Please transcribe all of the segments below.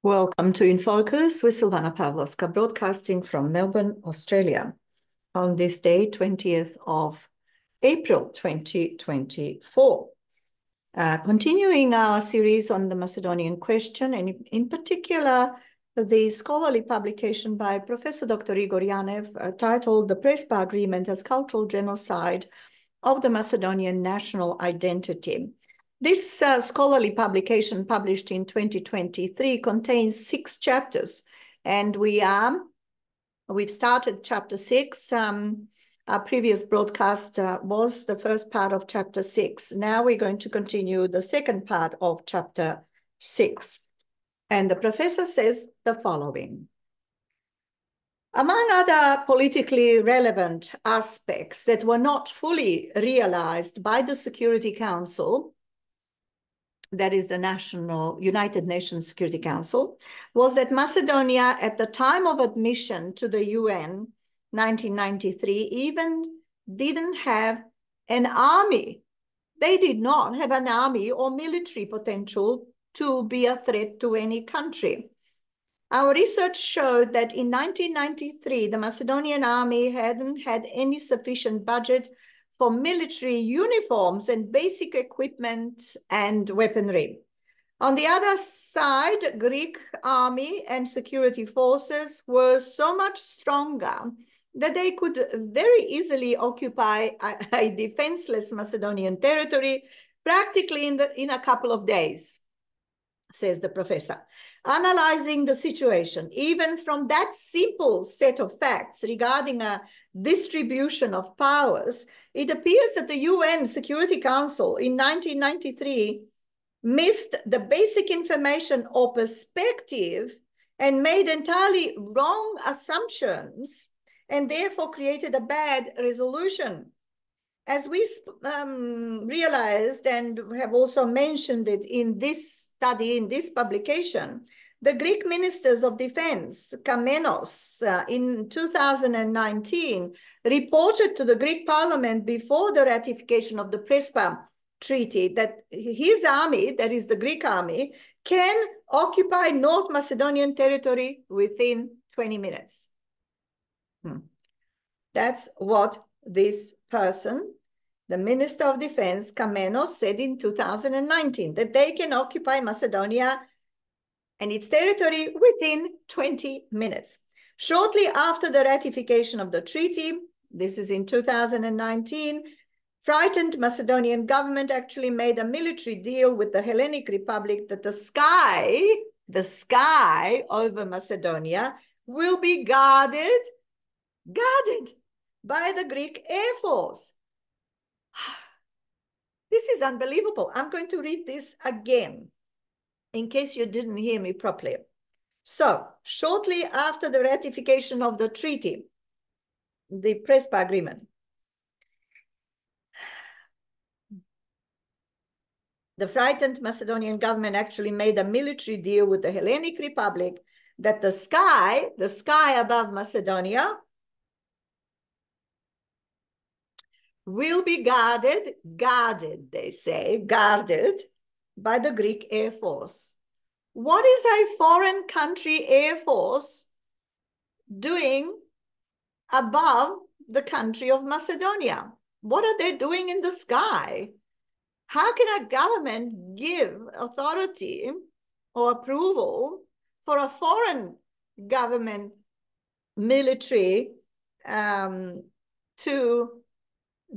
Welcome to In Focus with Silvana Pavlovska, broadcasting from Melbourne, Australia, on this day, 20th of April, 2024. Continuing our series on the Macedonian question, and in particular, the scholarly publication by Professor Dr. Igor Janev, titled The PRESPA Agreement as Cultural Genocide of the Macedonian National Identity. This scholarly publication, published in 2023, contains 6 chapters, and we've started chapter 6. Our previous broadcast was the first part of chapter 6. Now we're going to continue the second part of chapter 6. And the professor says the following. Among other politically relevant aspects that were not fully realized by the Security Council, that is the United Nations Security Council, was that Macedonia, at the time of admission to the UN, 1993, even didn't have an army. They did not have an army or military potential to be a threat to any country. Our research showed that in 1993, the Macedonian army hadn't had any sufficient budget for military uniforms and basic equipment and weaponry. On the other side, Greek army and security forces were so much stronger that they could very easily occupy a defenseless Macedonian territory practically in a couple of days, says the professor. Analyzing the situation, even from that simple set of facts regarding a distribution of powers, it appears that the UN Security Council in 1993 missed the basic information or perspective and made entirely wrong assumptions, and therefore created a bad resolution. As we realized and have also mentioned it in this study, in this publication, the Greek ministers of defense, Kamenos, in 2019, reported to the Greek parliament before the ratification of the PRESPA treaty that his army, that is the Greek army, can occupy North Macedonian territory within 20 minutes. That's what this person, the Minister of Defense, Kamenos, said in 2019, that they can occupy Macedonia and its territory within 20 minutes. Shortly after the ratification of the treaty, this is in 2019, frightened Macedonian government actually made a military deal with the Hellenic Republic that the sky over Macedonia will be guarded by the Greek Air Force. This is unbelievable. I'm going to read this again in case you didn't hear me properly. So, shortly after the ratification of the treaty, the PRESPA agreement, the frightened Macedonian government actually made a military deal with the Hellenic Republic that the sky above Macedonia will be guarded, they say, guarded by the Greek Air Force. What is a foreign country Air Force doing above the country of Macedonia? What are they doing in the sky? How can a government give authority or approval for a foreign government military to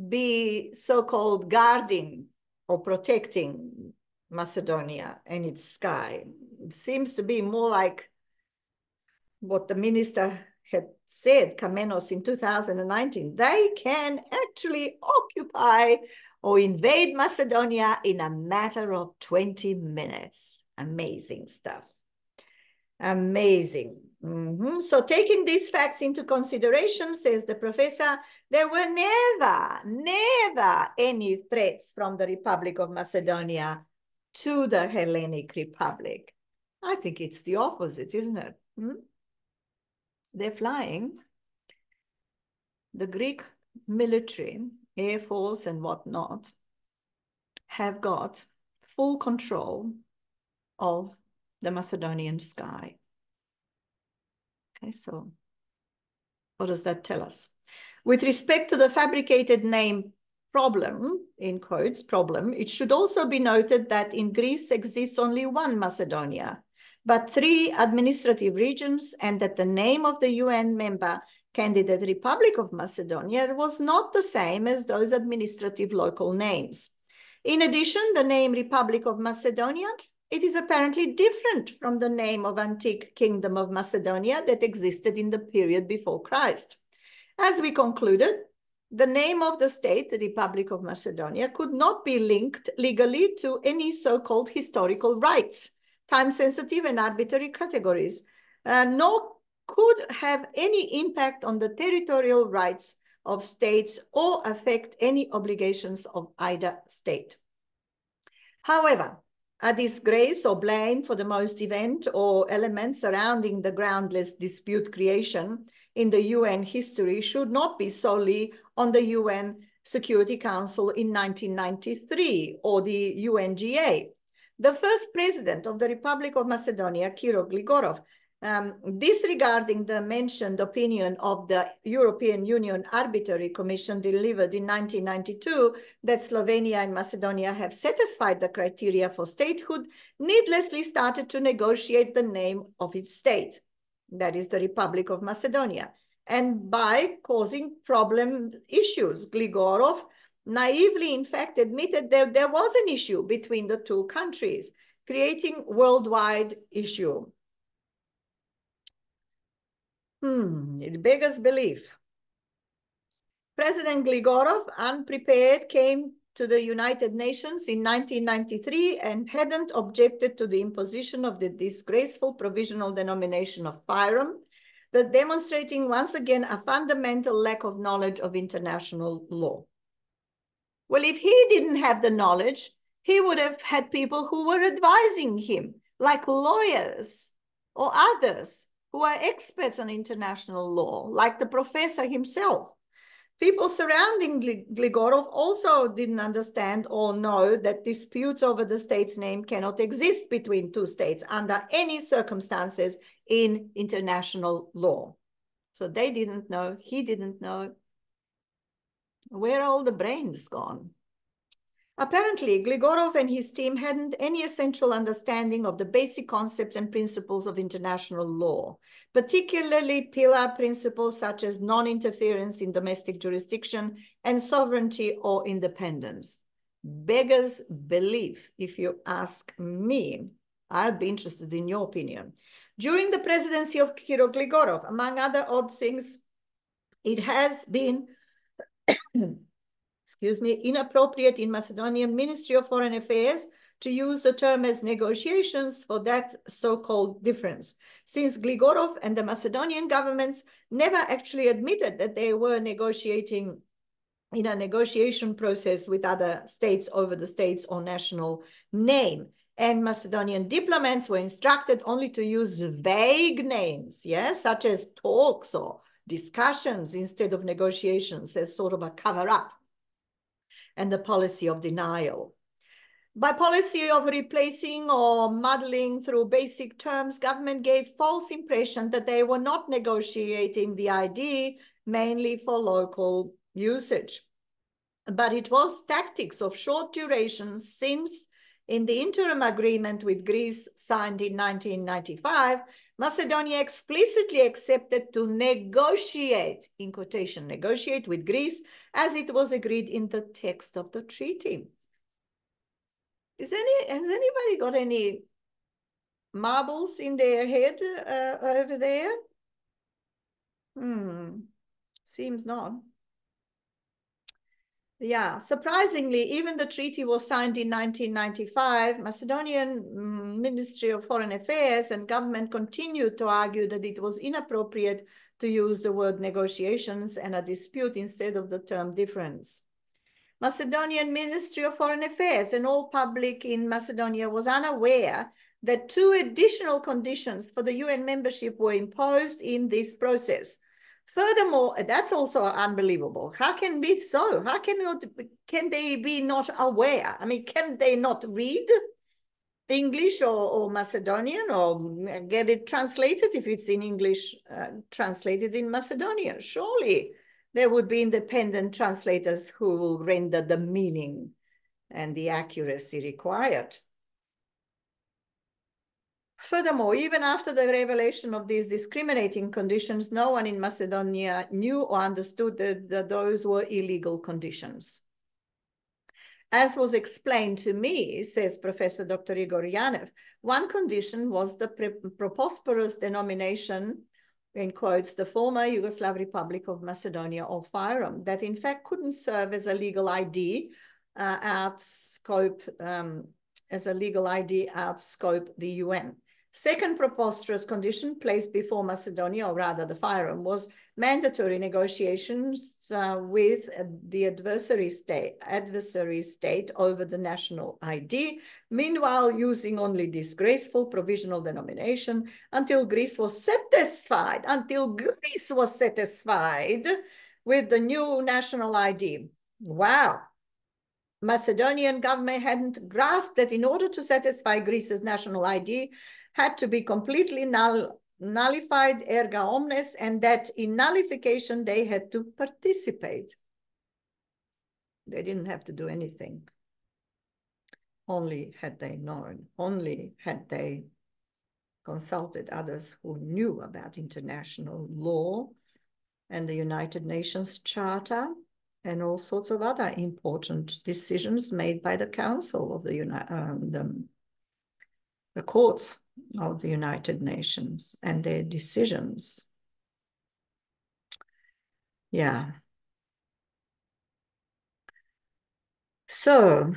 be so-called guarding or protecting Macedonia and its sky? It seems to be more like what the minister had said, Kamenos, in 2019. They can actually occupy or invade Macedonia in a matter of 20 minutes. Amazing stuff. Amazing. So taking these facts into consideration, says the professor, there were never any threats from the Republic of Macedonia to the Hellenic Republic. I think it's the opposite, isn't it? They're flying. The Greek military, Air Force and whatnot, have got full control of the Macedonian sky. Okay, so what does that tell us? With respect to the fabricated name problem, in quotes, problem, it should also be noted that in Greece exists only one Macedonia, but 3 administrative regions, and that the name of the UN member candidate Republic of Macedonia was not the same as those administrative local names. In addition, the name Republic of Macedonia, it is apparently different from the name of antique Kingdom of Macedonia that existed in the period before Christ. As we concluded, the name of the state, the Republic of Macedonia, could not be linked legally to any so-called historical rights, time-sensitive and arbitrary categories, nor could have any impact on the territorial rights of states or affect any obligations of either state. However, a disgrace or blame for the most event or elements surrounding the groundless dispute creation in the UN history should not be solely on the UN Security Council in 1993 or the UNGA. The first president of the Republic of Macedonia, Kiro Gligorov, disregarding the mentioned opinion of the European Union Arbitrary Commission delivered in 1992 that Slovenia and Macedonia have satisfied the criteria for statehood, needlessly started to negotiate the name of its state, that is the Republic of Macedonia, and by causing problem issues. Gligorov naively, in fact, admitted that there was an issue between the 2 countries, creating worldwide issue. It beggars belief. President Gligorov, unprepared, came to the United Nations in 1993 and hadn't objected to the imposition of the disgraceful provisional denomination of FYROM, but demonstrating once again a fundamental lack of knowledge of international law. Well, if he didn't have the knowledge, he would have had people who were advising him, like lawyers or others who are experts on international law, like the professor himself. People surrounding Gligorov also didn't understand or know that disputes over the state's name cannot exist between 2 states under any circumstances in international law. So they didn't know, he didn't know. Where are all the brains gone? Apparently, Gligorov and his team hadn't any essential understanding of the basic concepts and principles of international law, particularly pillar principles such as non-interference in domestic jurisdiction and sovereignty or independence. Beggars belief, if you ask me. I'd be interested in your opinion. During the presidency of Kiro Gligorov, among other odd things, it has been inappropriate in Macedonian Ministry of Foreign Affairs to use the term as negotiations for that so-called difference, since Gligorov and the Macedonian governments never actually admitted that they were negotiating in a negotiation process with other states over the state's or national name. And Macedonian diplomats were instructed only to use vague names, yes, such as talks or discussions instead of negotiations, as sort of a cover-up, and the policy of denial. By policy of replacing or muddling through basic terms, government gave false impression that they were not negotiating the ID mainly for local usage. But it was tactics of short duration, since in the interim agreement with Greece signed in 1995, Macedonia explicitly accepted to negotiate, in quotation, negotiate with Greece as it was agreed in the text of the treaty. Has anybody got any marbles in their head over there? Seems not. Yeah, surprisingly, even the treaty was signed in 1995. Macedonian Ministry of Foreign Affairs and government continued to argue that it was inappropriate to use the word negotiations and a dispute instead of the term difference. Macedonian Ministry of Foreign Affairs and all public in Macedonia was unaware that 2 additional conditions for the UN membership were imposed in this process. Furthermore, that's also unbelievable. How can it be so? How can they be not aware? I mean, can they not read? English or Macedonian, or get it translated if it's in English, translated in Macedonian. Surely there would be independent translators who will render the meaning and the accuracy required. Furthermore, even after the revelation of these discriminating conditions, no one in Macedonia knew or understood that those were illegal conditions. As was explained to me, says Professor Dr. Igor Janev, one condition was the prosperous denomination, in quotes, the former Yugoslav Republic of Macedonia, or FYROM, that in fact couldn't serve as a legal ID outscope the UN. Second preposterous condition placed before Macedonia, or rather the FYROM, was mandatory negotiations with the adversary state over the national ID, meanwhile using only this graceful provisional denomination until Greece was satisfied with the new national ID. Wow. Macedonian government hadn't grasped that in order to satisfy Greece's national ID had to be completely nullified erga omnes, and that in nullification they had to participate. They didn't have to do anything. Only had they known, only had they consulted others who knew about international law and the United Nations Charter and all sorts of other important decisions made by the Council of the courts of the United Nations and their decisions. Yeah. So,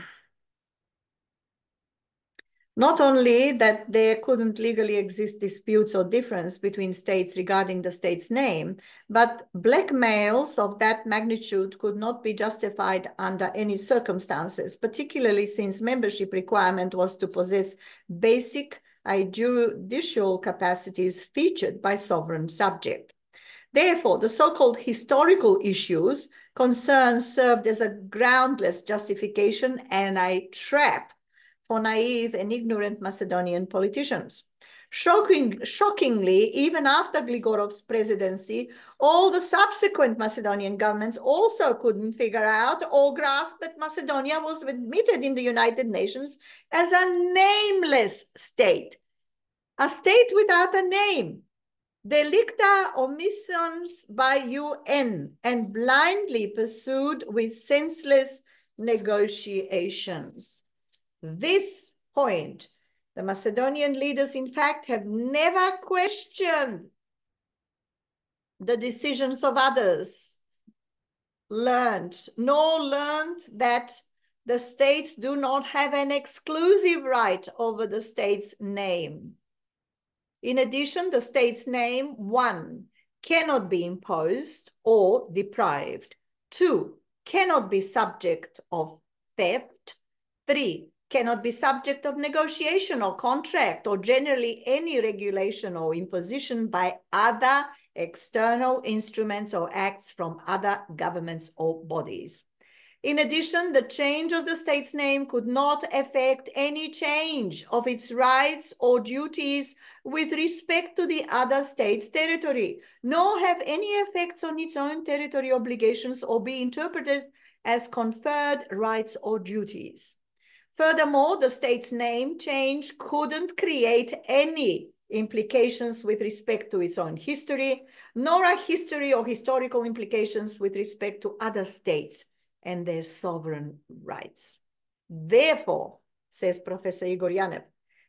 not only that there couldn't legally exist disputes or difference between states regarding the state's name, but blackmails of that magnitude could not be justified under any circumstances, particularly since membership requirement was to possess basic judicial capacities featured by sovereign subject. Therefore, the so-called historical issues concerns served as a groundless justification and a trap for naive and ignorant Macedonian politicians. Shockingly, even after Gligorov's presidency, all the subsequent Macedonian governments also couldn't figure out or grasp that Macedonia was admitted in the United Nations as a nameless state, a state without a name, delicta omissions by UN, and blindly pursued with senseless negotiations. This point, the Macedonian leaders, in fact, have never questioned the decisions of others, nor learned that the states do not have an exclusive right over the state's name. In addition, the state's name, 1, cannot be imposed or deprived. 2, cannot be subject of theft. 3, cannot be subject of negotiation or contract or generally any regulation or imposition by other external instruments or acts from other governments or bodies. In addition, the change of the state's name could not affect any change of its rights or duties with respect to the other state's territory, nor have any effects on its own territory obligations or be interpreted as conferred rights or duties. Furthermore, the state's name change couldn't create any implications with respect to its own history, nor a history or historical implications with respect to other states and their sovereign rights. Therefore, says Professor Igor Janev,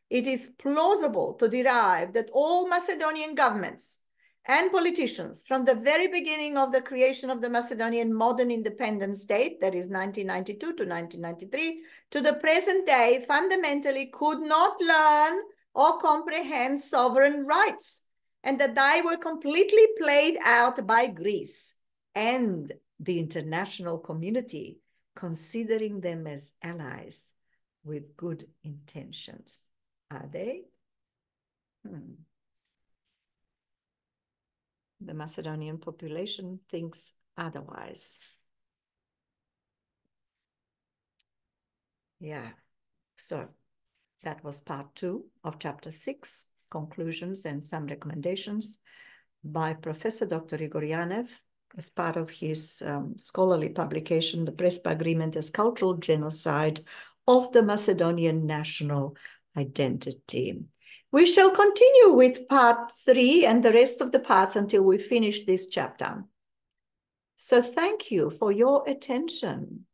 it is plausible to derive that all Macedonian governments and politicians from the very beginning of the creation of the Macedonian modern independent state, that is 1992 to 1993, to the present day, fundamentally could not learn or comprehend sovereign rights, and that they were completely played out by Greece and the international community, considering them as allies with good intentions. Are they? The Macedonian population thinks otherwise. Yeah, so That was part 2 of chapter 6, conclusions and some recommendations by Professor Dr. Igor Janev as part of his scholarly publication, The PRESPA Agreement as Cultural Genocide of the Macedonian National Identity. We shall continue with part 3 and the rest of the parts until we finish this chapter. So thank you for your attention.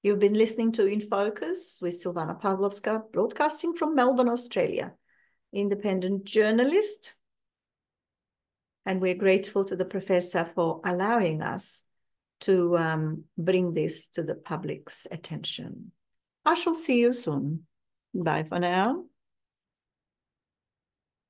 You've been listening to In Focus with Silvana Pavlovska, broadcasting from Melbourne, Australia, independent journalist. And we're grateful to the professor for allowing us to bring this to the public's attention. I shall see you soon. Bye for now.